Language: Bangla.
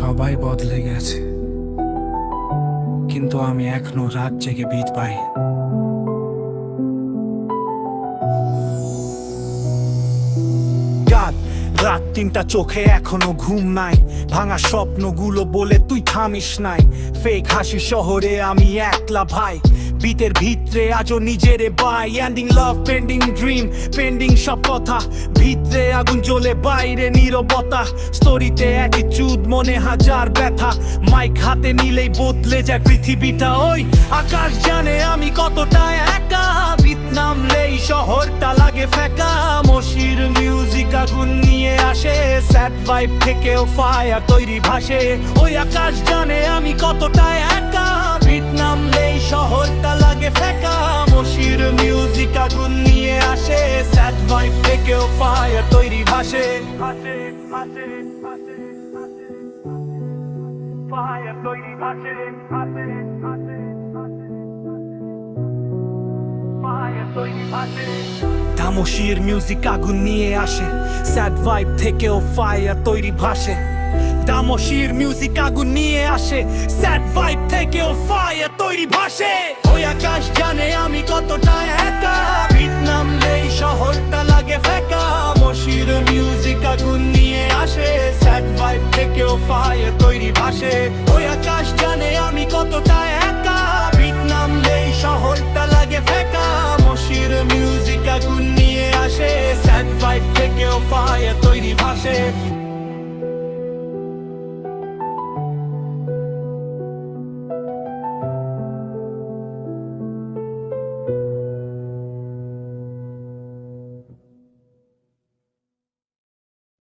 সবাই বদলে গেছে, কিন্তু আমি এখনো রাত জেগে বিট পাই। রাত ৩টা, চোখে এখনো ঘুম নাই, ভাঙা স্বপ্নগুলো বলে তুই থামিস নাই। ফেক হাসি শহরে আমি একলা ভাই, বিটের ভিতরে আজও নিজেরে বাই। Ending love, pending dream, pending সব কথা, ভিতরে আগুন জ্বলে বাইরে নীরবতা। স্টোরিতে অ্যাটিটিউড, মনে হাজার ব্যথা, মাইক হাতে নিলেই বদলে যায় পৃথিবীটা। ওই আকাশ জানে আমি কতটা একা, বিট নামলেই শহরটা লাগে ফেকা। মশির মিউজিক আগুন নিয়ে আসে, স্যাড ভাইব থেকেও ফায়ার তৈরি ভাসে। ওই আকাশ জানে আমি কতটা একা, বিট নামলেই শহরটা লাগে ফেকা। মশির মিউজিক আগুন নিয়ে আসে, স্যাড ভাইব থেকেও ফায়ার তৈরি ভাসে। ফায়ার তৈরি ভাসে, তামসির মিউজিক আগুন নিয়ে আসে, স্যাড ভাইব থেকেও ফায়ার তৈরি ভাসে। তামসির মিউজিক আগুন নিয়ে আসে, স্যাড ভাইব থেকেও ফায়ার তৈরি ভাসে। ওই আকাশ জানে আমি কতটা একা, বিট নামলেই শহরটা লাগে ফেকা। মশির মিউজিক আগুন নিয়ে আসে, স্যাড ভাইব থেকেও ফায়ার তৈরি ভাসে। ওই আকাশ জানে আমি কতটা একা, বিট নামলেই শহরটা লাগে ফেকা। মশির মিউজিক আগুন নিয়ে আসে, স্যাড ভাইব থেকেও ফায়ার তৈরি ভাসে।